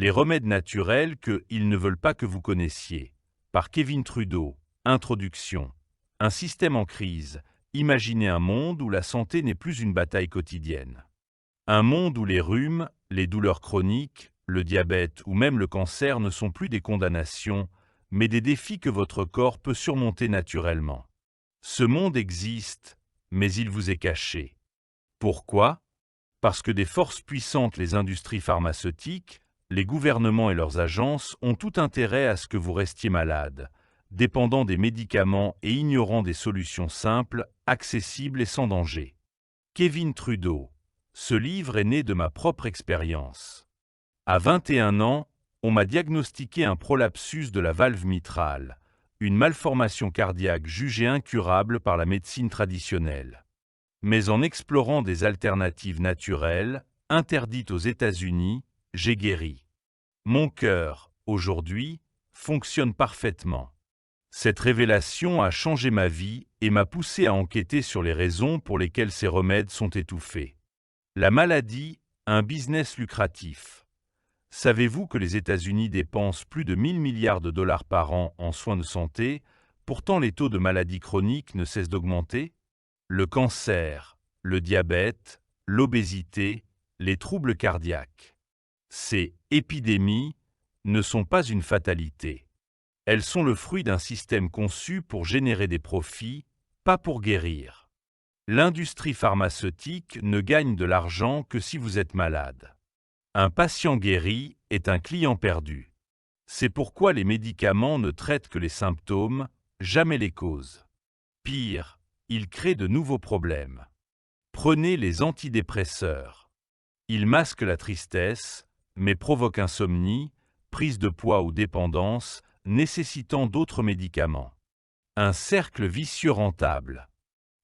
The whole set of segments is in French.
Les remèdes naturels qu'ils ne veulent pas que vous connaissiez. Par Kevin Trudeau. Introduction. Un système en crise. Imaginez un monde où la santé n'est plus une bataille quotidienne. Un monde où les rhumes, les douleurs chroniques, le diabète ou même le cancer ne sont plus des condamnations, mais des défis que votre corps peut surmonter naturellement. Ce monde existe, mais il vous est caché. Pourquoi? Parce que des forces puissantes, les industries pharmaceutiques, les gouvernements et leurs agences ont tout intérêt à ce que vous restiez malade, dépendant des médicaments et ignorant des solutions simples, accessibles et sans danger. Kevin Trudeau. Ce livre est né de ma propre expérience. À 21 ans, on m'a diagnostiqué un prolapsus de la valve mitrale, une malformation cardiaque jugée incurable par la médecine traditionnelle. Mais en explorant des alternatives naturelles, interdites aux États-Unis, j'ai guéri. Mon cœur, aujourd'hui, fonctionne parfaitement. Cette révélation a changé ma vie et m'a poussé à enquêter sur les raisons pour lesquelles ces remèdes sont étouffés. La maladie, un business lucratif. Savez-vous que les États-Unis dépensent plus de 1000 milliards de dollars par an en soins de santé, pourtant les taux de maladies chroniques ne cessent d'augmenter? Le cancer, le diabète, l'obésité, les troubles cardiaques. Ces épidémies ne sont pas une fatalité. Elles sont le fruit d'un système conçu pour générer des profits, pas pour guérir. L'industrie pharmaceutique ne gagne de l'argent que si vous êtes malade. Un patient guéri est un client perdu. C'est pourquoi les médicaments ne traitent que les symptômes, jamais les causes. Pire, ils créent de nouveaux problèmes. Prenez les antidépresseurs. Ils masquent la tristesse, mais provoquent insomnie, prise de poids ou dépendance, nécessitant d'autres médicaments. Un cercle vicieux rentable.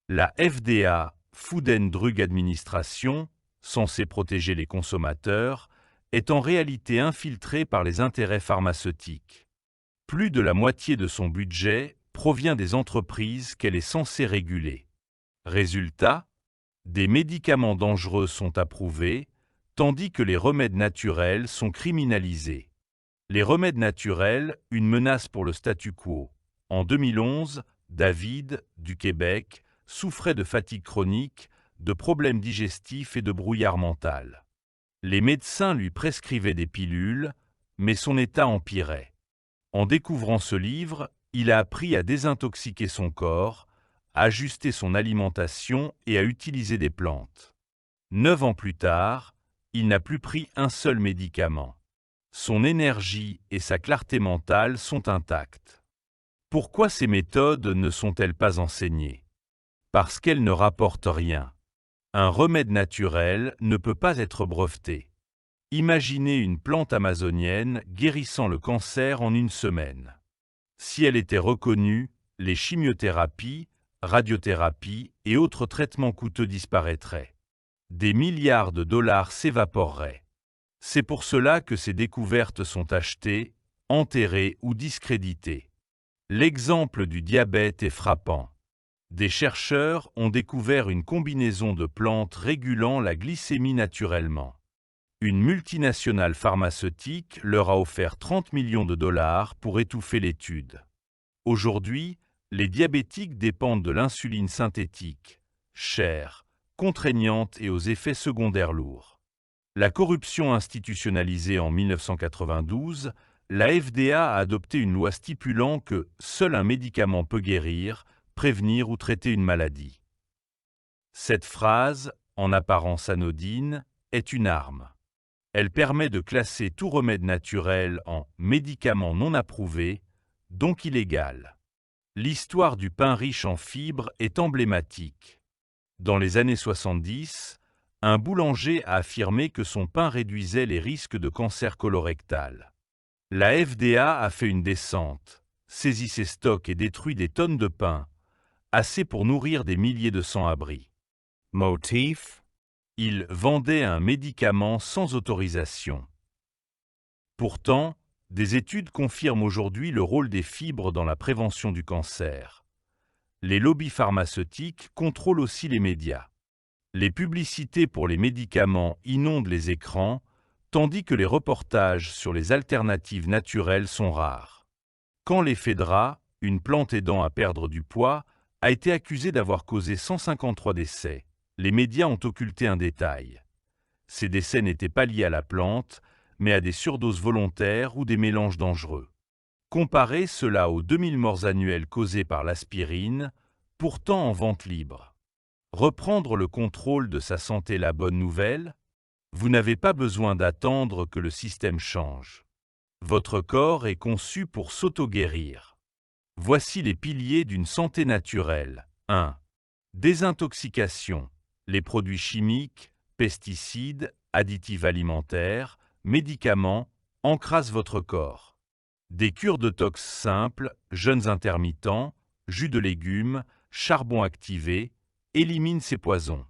La FDA, Food and Drug Administration, censée protéger les consommateurs, est en réalité infiltrée par les intérêts pharmaceutiques. Plus de la moitié de son budget provient des entreprises qu'elle est censée réguler. Résultat, des médicaments dangereux sont approuvés, tandis que les remèdes naturels sont criminalisés. Les remèdes naturels, une menace pour le statu quo. En 2011, David, du Québec, souffrait de fatigue chronique, de problèmes digestifs et de brouillard mental. Les médecins lui prescrivaient des pilules, mais son état empirait. En découvrant ce livre, il a appris à désintoxiquer son corps, à ajuster son alimentation et à utiliser des plantes. 9 ans plus tard, il n'a plus pris un seul médicament. Son énergie et sa clarté mentale sont intactes. Pourquoi ces méthodes ne sont-elles pas enseignées? Parce qu'elles ne rapportent rien. Un remède naturel ne peut pas être breveté. Imaginez une plante amazonienne guérissant le cancer en une semaine. Si elle était reconnue, les chimiothérapies, radiothérapies et autres traitements coûteux disparaîtraient. Des milliards de dollars s'évaporeraient. C'est pour cela que ces découvertes sont achetées, enterrées ou discréditées. L'exemple du diabète est frappant. Des chercheurs ont découvert une combinaison de plantes régulant la glycémie naturellement. Une multinationale pharmaceutique leur a offert 30 millions de dollars pour étouffer l'étude. Aujourd'hui, les diabétiques dépendent de l'insuline synthétique, chère, contraignante et aux effets secondaires lourds. La corruption institutionnalisée en 1992, la FDA a adopté une loi stipulant que seul un médicament peut guérir, prévenir ou traiter une maladie. Cette phrase, en apparence anodine, est une arme. Elle permet de classer tout remède naturel en médicament non approuvé, donc illégal. L'histoire du pain riche en fibres est emblématique. Dans les années 70, un boulanger a affirmé que son pain réduisait les risques de cancer colorectal. La FDA a fait une descente, saisit ses stocks et détruit des tonnes de pain, assez pour nourrir des milliers de sans-abri. Motif? Il vendait un médicament sans autorisation. Pourtant, des études confirment aujourd'hui le rôle des fibres dans la prévention du cancer. Les lobbies pharmaceutiques contrôlent aussi les médias. Les publicités pour les médicaments inondent les écrans, tandis que les reportages sur les alternatives naturelles sont rares. Quand l'éphédra, une plante aidant à perdre du poids, a été accusé d'avoir causé 153 décès, les médias ont occulté un détail. Ces décès n'étaient pas liés à la plante, mais à des surdoses volontaires ou des mélanges dangereux. Comparez cela aux 2000 morts annuelles causées par l'aspirine, pourtant en vente libre. Reprendre le contrôle de sa santé, la bonne nouvelle? Vous n'avez pas besoin d'attendre que le système change. Votre corps est conçu pour s'auto-guérir. Voici les piliers d'une santé naturelle. 1. Désintoxication. Les produits chimiques, pesticides, additifs alimentaires, médicaments encrassent votre corps. Des cures détox simples, jeûnes intermittents, jus de légumes, charbon activé, éliminent ces poisons.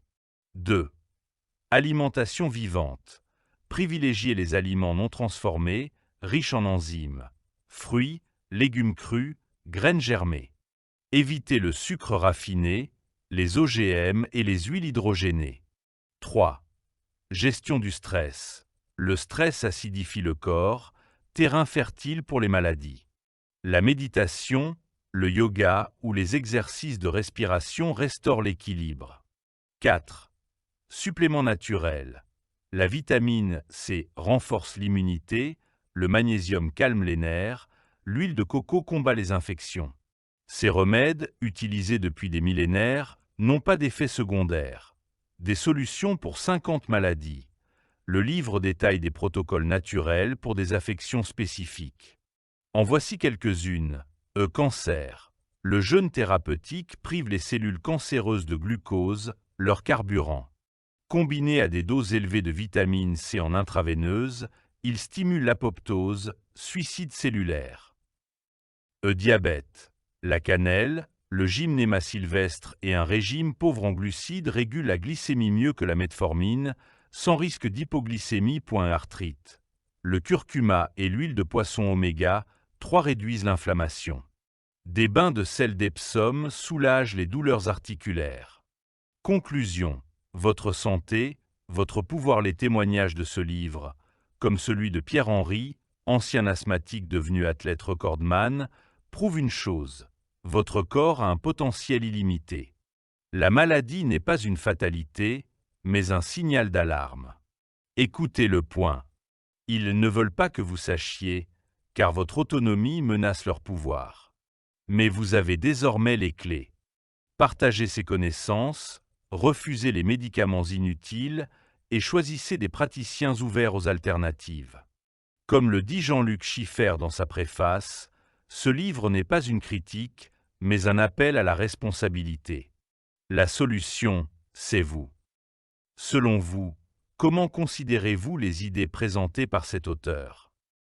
2. Alimentation vivante. Privilégiez les aliments non transformés, riches en enzymes, fruits, légumes crus, graines germées. Évitez le sucre raffiné, les OGM et les huiles hydrogénées. 3. Gestion du stress. Le stress acidifie le corps, terrain fertile pour les maladies. La méditation, le yoga ou les exercices de respiration restaurent l'équilibre. 4. Suppléments naturels. La vitamine C renforce l'immunité, le magnésium calme les nerfs, l'huile de coco combat les infections. Ces remèdes, utilisés depuis des millénaires, n'ont pas d'effets secondaires. Des solutions pour 50 maladies. Le livre détaille des protocoles naturels pour des affections spécifiques. En voici quelques-unes. Cancer. Le jeûne thérapeutique prive les cellules cancéreuses de glucose, leur carburant. Combiné à des doses élevées de vitamine C en intraveineuse, il stimule l'apoptose, suicide cellulaire. Diabète. La cannelle, le gymnéma sylvestre et un régime pauvre en glucides régulent la glycémie mieux que la metformine, sans risque d'hypoglycémie. Arthrite. Le curcuma et l'huile de poisson oméga 3 réduisent l'inflammation. Des bains de sel d'Epsom soulagent les douleurs articulaires. Conclusion. Votre santé, votre pouvoir. Les témoignages de ce livre, comme celui de Pierre-Henri, ancien asthmatique devenu athlète recordman, prouvent une chose. Votre corps a un potentiel illimité. La maladie n'est pas une fatalité, mais un signal d'alarme. Écoutez le point. Ils ne veulent pas que vous sachiez, car votre autonomie menace leur pouvoir. Mais vous avez désormais les clés. Partagez ces connaissances, refusez les médicaments inutiles et choisissez des praticiens ouverts aux alternatives. Comme le dit Jean-Luc Schiffer dans sa préface, ce livre n'est pas une critique, mais un appel à la responsabilité. La solution, c'est vous. Selon vous, comment considérez-vous les idées présentées par cet auteur ?